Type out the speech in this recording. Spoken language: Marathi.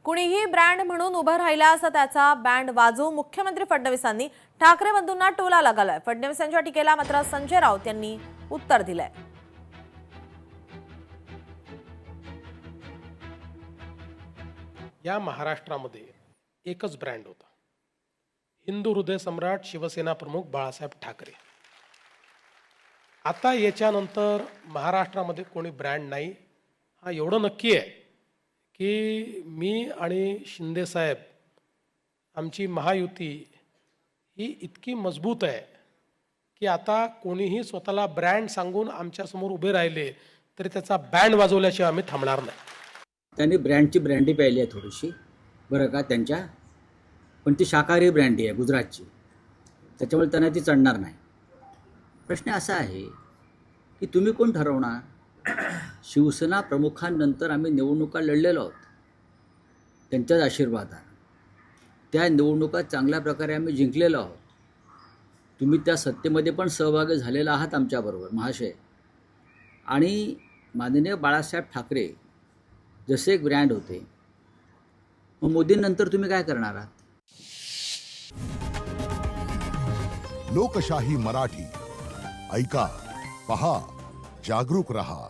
कुणीही ब्रँड म्हणून उभं राहिला असं त्याचा बँड वाजवू मुख्यमंत्री फडणवीसांनी ठाकरे बंधूंना टोला लगालाय। फडणवीसांच्या टीकेला मात्र संजय राऊत यांनी उत्तर दिलंय। या महाराष्ट्रामध्ये एकच ब्रँड होता, हिंदू हृदय सम्राट शिवसेना प्रमुख बाळासाहेब ठाकरे। आता याच्यानंतर महाराष्ट्रामध्ये कोणी ब्रँड नाही, हा एवढं नक्की आहे की मी आणि शिंदे साहेब आमची महायुती ही इतकी मजबूत आहे की आता कोणीही स्वतःला ब्रँड सांगून आमच्यासमोर उभे राहिले तरी त्याचा बँड वाजवल्याशिवाय आम्ही थांबणार नाही। त्यांनी ब्रँडची ब्रँडी पाहिली आहे थोडीशी बरं का त्यांच्या, पण ती शाकाहारी ब्रँडी आहे गुजरातची, त्याच्यामुळे त्यांना ती चढणार नाही। प्रश्न असा आहे की तुम्ही कोण ठरवणार? शिवसेना प्रमुखांनंतर आम्ही निवडणुका लढलेलो आहोत त्यांच्याच आशीर्वादाने, त्या निवडणुका चांगल्या प्रकारे आम्ही जिंकलेलो आहोत। तुम्ही त्या सत्तेमध्ये पण सहभागी झालेला आहात आमच्याबरोबर महाशय। आणि माननीय बाळासाहेब ठाकरे जसे एक ब्रँड होते, मग मोदींनंतर तुम्ही काय करणार आहात? लोकशाही मराठी ऐका, पहा, जागरूक रहा।